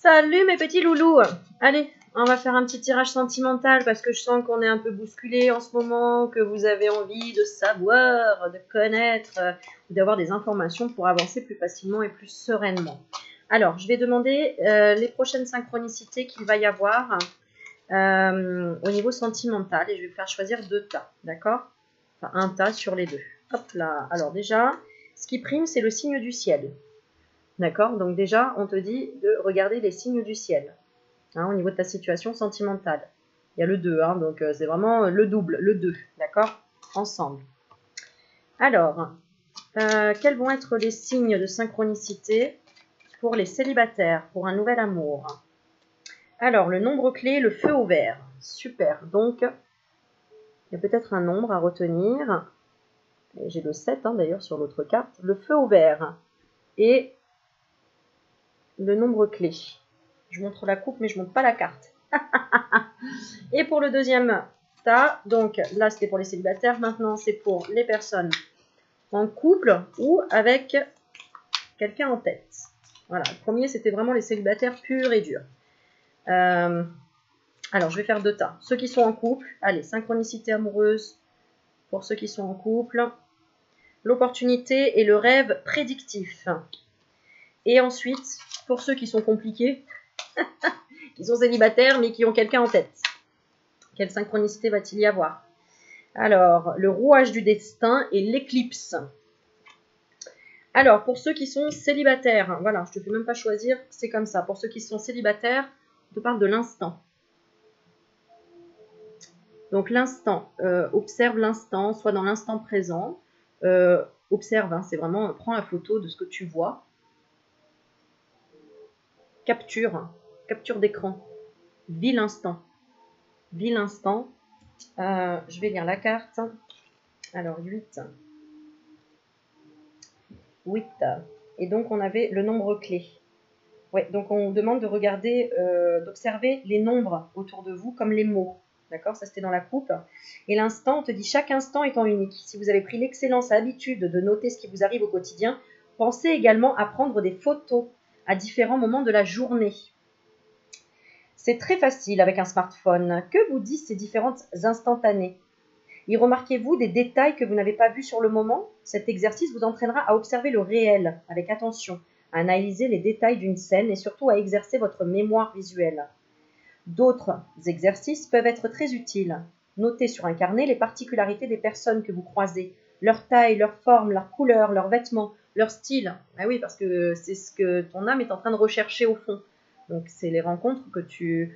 Salut mes petits loulous. Allez, on va faire un petit tirage sentimental parce que je sens qu'on est un peu bousculé en ce moment, que vous avez envie de savoir, de connaître, d'avoir des informations pour avancer plus facilement et plus sereinement. Alors, je vais demander les prochaines synchronicités qu'il va y avoir au niveau sentimental et je vais faire choisir 2 tas, d'accord? Enfin, un tas sur les 2. Hop là. Alors déjà, ce qui prime, c'est le signe du ciel. D'accord? Donc déjà, on te dit de regarder les signes du ciel au niveau de ta situation sentimentale. Il y a le 2, donc c'est vraiment le double, le 2, d'accord? Ensemble. Alors, quels vont être les signes de synchronicité pour les célibataires, pour un nouvel amour? Alors, le nombre clé, le feu au vert. Super. Donc, il y a peut-être un nombre à retenir. J'ai le 7 d'ailleurs sur l'autre carte. Le feu au vert. Et le nombre clé. Je montre la coupe, mais je ne montre pas la carte. Et pour le deuxième tas, donc là c'était pour les célibataires, maintenant c'est pour les personnes en couple ou avec quelqu'un en tête. Voilà, le premier c'était vraiment les célibataires purs et durs. Alors je vais faire 2 tas. Ceux qui sont en couple, allez, synchronicité amoureuse pour ceux qui sont en couple. L'opportunité et le rêve prédictif. Et ensuite, pour ceux qui sont compliqués, qui sont célibataires mais qui ont quelqu'un en tête. Quelle synchronicité va-t-il y avoir? Alors, le rouage du destin et l'éclipse. Alors, pour ceux qui sont célibataires, voilà, je ne te fais même pas choisir, c'est comme ça. Pour ceux qui sont célibataires, on te parle de l'instant. Donc, l'instant, observe l'instant, soit dans l'instant présent. Observe, c'est vraiment, prends la photo de ce que tu vois. Capture d'écran. Vis l'instant. Vis l'instant. Je vais lire la carte. Alors, 8. Et donc, on avait le nombre clé. Ouais, donc, on demande de regarder, d'observer les nombres autour de vous comme les mots. D'accord? Ça, c'était dans la coupe. Et l'instant, on te dit chaque instant étant unique. Si vous avez pris l'excellence habitude de noter ce qui vous arrive au quotidien, pensez également à prendre des photos à différents moments de la journée. C'est très facile avec un smartphone. Que vous disent ces différentes instantanées? Y remarquez-vous des détails que vous n'avez pas vus sur le moment? Cet exercice vous entraînera à observer le réel avec attention, à analyser les détails d'une scène et surtout à exercer votre mémoire visuelle. D'autres exercices peuvent être très utiles. Notez sur un carnet les particularités des personnes que vous croisez, leur taille, leur forme, leur couleur, leurs vêtements, leur style. Ah oui, parce que c'est ce que ton âme est en train de rechercher au fond. Donc, c'est les rencontres que qui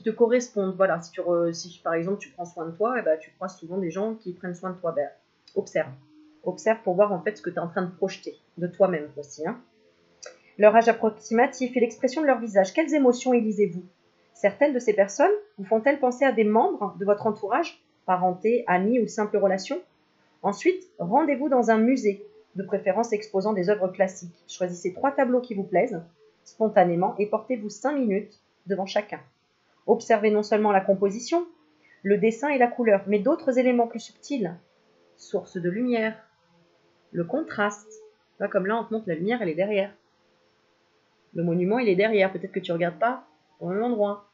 te correspondent. Voilà, si par exemple tu prends soin de toi, tu croises souvent des gens qui prennent soin de toi. Observe. Observe pour voir en fait ce que tu es en train de projeter de toi-même aussi. Leur âge approximatif et l'expression de leur visage. Quelles émotions élisez-vous? Certaines de ces personnes vous font-elles penser à des membres de votre entourage, parenté, amis ou simple relation? Ensuite, rendez-vous dans un musée, de préférence exposant des œuvres classiques. Choisissez 3 tableaux qui vous plaisent spontanément et portez-vous 5 minutes devant chacun. Observez non seulement la composition, le dessin et la couleur, mais d'autres éléments plus subtils. Source de lumière, le contraste. Comme là, on te montre la lumière, elle est derrière. Le monument, il est derrière. Peut-être que tu ne regardes pas au même endroit.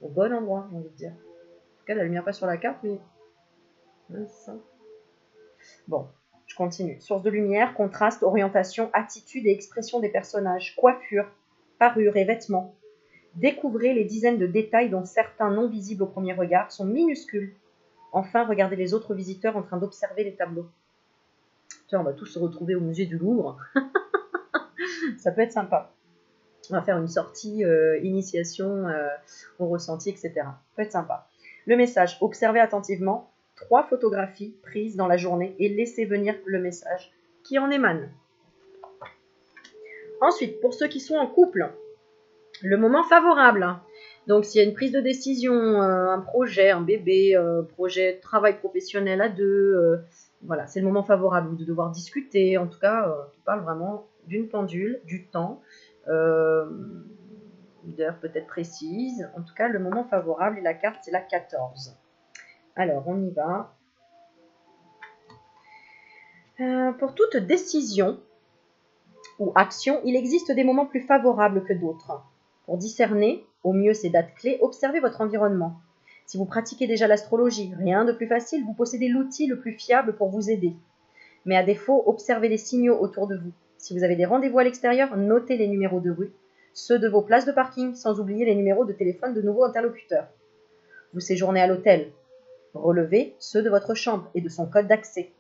Au bon endroit, j'ai envie de dire. En tout cas, la lumière pas sur la carte, mais... ça. Bon, je continue. Source de lumière, contraste, orientation, attitude et expression des personnages, coiffure, parure et vêtements. Découvrez les dizaines de détails dont certains non visibles au premier regard sont minuscules. Enfin, regardez les autres visiteurs en train d'observer les tableaux. Tiens, on va tous se retrouver au musée du Louvre. Ça peut être sympa. On va faire une sortie, initiation au ressenti, etc. Ça peut être sympa. Le message, observez attentivement 3 photographies prises dans la journée et laissez venir le message qui en émane. Ensuite, pour ceux qui sont en couple, le moment favorable. Donc, s'il y a une prise de décision, un projet, un bébé, projet de travail professionnel à 2, voilà, c'est le moment favorable de devoir discuter. En tout cas, tu parles vraiment d'une pendule, du temps, d'heure peut-être précise. En tout cas, le moment favorable et la carte, c'est la 14. Alors, on y va. Pour toute décision, ou action, il existe des moments plus favorables que d'autres. Pour discerner au mieux ces dates clés, observez votre environnement. Si vous pratiquez déjà l'astrologie, rien de plus facile, vous possédez l'outil le plus fiable pour vous aider. Mais à défaut, observez les signaux autour de vous. Si vous avez des rendez-vous à l'extérieur, notez les numéros de rue, ceux de vos places de parking, sans oublier les numéros de téléphone de nouveaux interlocuteurs. Vous séjournez à l'hôtel, relevez ceux de votre chambre et de son code d'accès.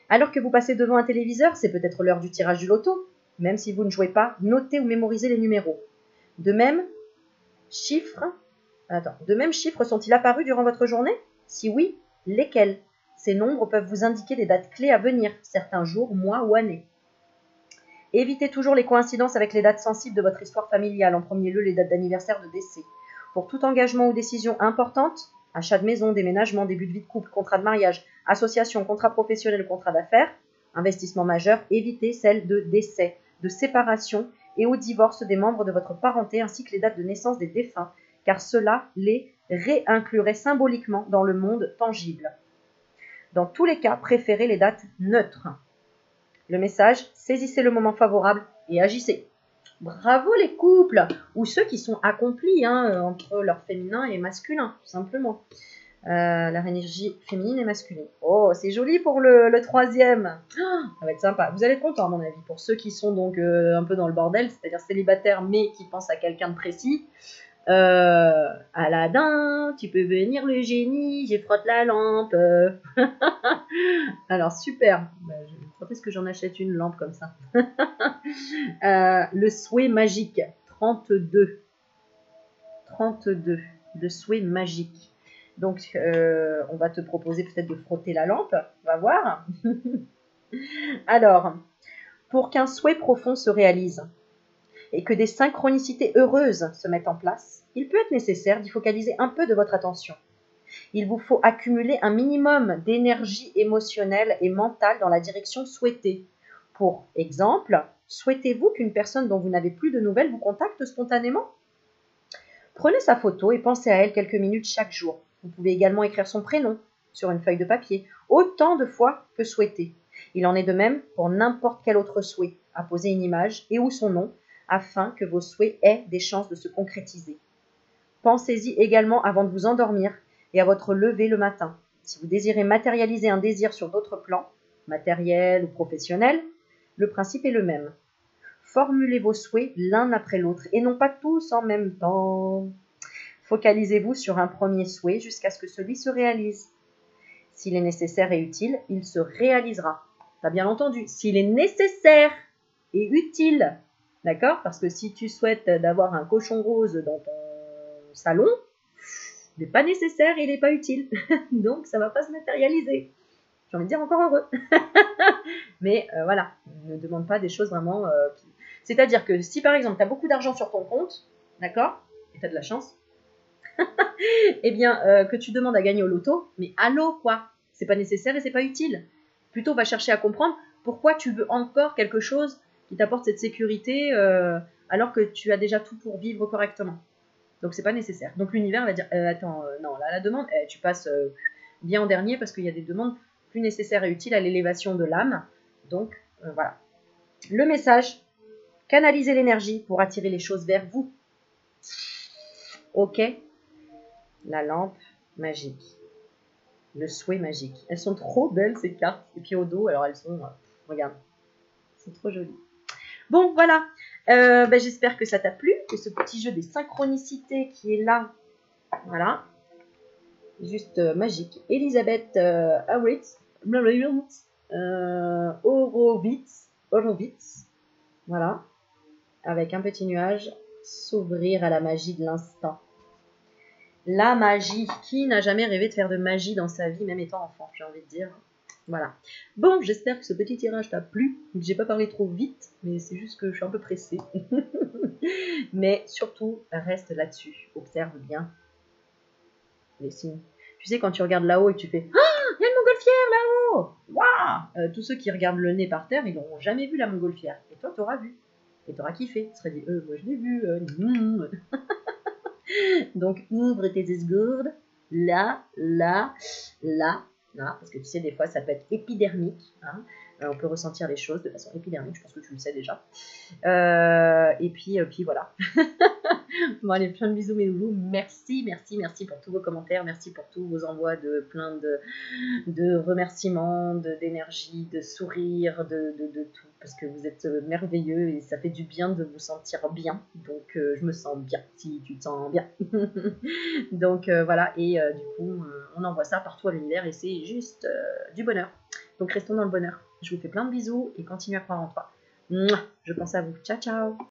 Alors que vous passez devant un téléviseur, c'est peut-être l'heure du tirage du loto. Même si vous ne jouez pas, notez ou mémorisez les numéros. De même, chiffres sont-ils apparus durant votre journée? Si oui, lesquels? Ces nombres peuvent vous indiquer des dates clés à venir, certains jours, mois ou années. Évitez toujours les coïncidences avec les dates sensibles de votre histoire familiale, en premier lieu les dates d'anniversaire de décès. Pour tout engagement ou décision importante, achat de maison, déménagement, début de vie de couple, contrat de mariage, association, contrat professionnel ou contrat d'affaires, investissement majeur, évitez celles de décès, de séparation et au divorce des membres de votre parenté ainsi que les dates de naissance des défunts, car cela les réinclurait symboliquement dans le monde tangible. Dans tous les cas, préférez les dates neutres. Le message, saisissez le moment favorable et agissez. Bravo les couples, ou ceux qui sont accomplis entre leur féminin et masculin, tout simplement. Leur énergie féminine et masculine. Oh, c'est joli pour le troisième. Oh, ça va être sympa. Vous allez être contents, à mon avis. Pour ceux qui sont donc un peu dans le bordel, c'est-à-dire célibataires, mais qui pensent à quelqu'un de précis. Aladdin, tu peux venir le génie, j'ai frotte la lampe. Alors, super. Quand est-ce que j'en achète une lampe comme ça? Le souhait magique, 32. 32, le souhait magique. Donc, on va te proposer peut-être de frotter la lampe. On va voir. Alors, pour qu'un souhait profond se réalise et que des synchronicités heureuses se mettent en place, il peut être nécessaire d'y focaliser un peu de votre attention. Il vous faut accumuler un minimum d'énergie émotionnelle et mentale dans la direction souhaitée. Pour exemple, souhaitez-vous qu'une personne dont vous n'avez plus de nouvelles vous contacte spontanément? Prenez sa photo et pensez à elle quelques minutes chaque jour. Vous pouvez également écrire son prénom sur une feuille de papier, autant de fois que souhaité. Il en est de même pour n'importe quel autre souhait. Apposez une image et ou son nom afin que vos souhaits aient des chances de se concrétiser. Pensez-y également avant de vous endormir et à votre lever le matin. Si vous désirez matérialiser un désir sur d'autres plans, matériel ou professionnel, le principe est le même. Formulez vos souhaits l'un après l'autre et non pas tous en même temps. Focalisez-vous sur un premier souhait jusqu'à ce que celui se réalise. S'il est nécessaire et utile, il se réalisera. T'as bien entendu, s'il est nécessaire et utile. D'accord? Parce que si tu souhaites d'avoir un cochon rose dans ton salon, il n'est pas nécessaire et il n'est pas utile. Donc, ça ne va pas se matérialiser. J'ai envie de dire encore heureux. Mais voilà, ne demande pas des choses vraiment... C'est-à-dire que si par exemple, tu as beaucoup d'argent sur ton compte, d'accord? Et tu as de la chance, eh bien, que tu demandes à gagner au loto, mais allô quoi? C'est pas nécessaire et c'est pas utile. Plutôt, va chercher à comprendre pourquoi tu veux encore quelque chose qui t'apporte cette sécurité alors que tu as déjà tout pour vivre correctement. Donc, c'est pas nécessaire. Donc, l'univers va dire, attends, non, là, la demande, tu passes bien en dernier parce qu'il y a des demandes plus nécessaires et utiles à l'élévation de l'âme. Donc, voilà. Le message, canalisez l'énergie pour attirer les choses vers vous. Ok? La lampe magique. Le souhait magique. Elles sont trop belles, ces cartes. Et puis au dos, alors elles sont... regarde. C'est trop joli. Bon, voilà. J'espère que ça t'a plu, que ce petit jeu des synchronicités qui est là, voilà, juste magique. Elisabeth Horowitz, voilà, avec un petit nuage, s'ouvrir à la magie de l'instant. La magie. Qui n'a jamais rêvé de faire de magie dans sa vie, même étant enfant, j'ai envie de dire. Voilà. Bon, j'espère que ce petit tirage t'a plu. J'ai pas parlé trop vite, mais c'est juste que je suis un peu pressée. Mais surtout, reste là-dessus. Observe bien les signes. Tu sais, quand tu regardes là-haut et tu fais « Ah, il y a une montgolfière là-haut !» Waouh, tous ceux qui regardent le nez par terre, ils n'auront jamais vu la montgolfière. Et toi, tu auras vu. Et tu auras kiffé. Tu serais dit « Moi, je l'ai vu. Donc, ouvre tes esgourdes. Là, parce que tu sais, des fois, ça peut être épidermique. Hein. On peut ressentir les choses de façon épidermique, je pense que tu le sais déjà. Et puis voilà. Bon, allez, plein de bisous mes loulous. Merci, merci, merci pour tous vos commentaires. Merci pour tous vos envois de plein de remerciements, d'énergie, de sourires, de tout. Parce que vous êtes merveilleux et ça fait du bien de vous sentir bien. Donc, je me sens bien si tu te sens bien. Donc, voilà. Et du coup, on envoie ça partout à l'univers et c'est juste du bonheur. Donc, restons dans le bonheur. Je vous fais plein de bisous et continuez à croire en toi. Mouah, je pense à vous. Ciao, ciao.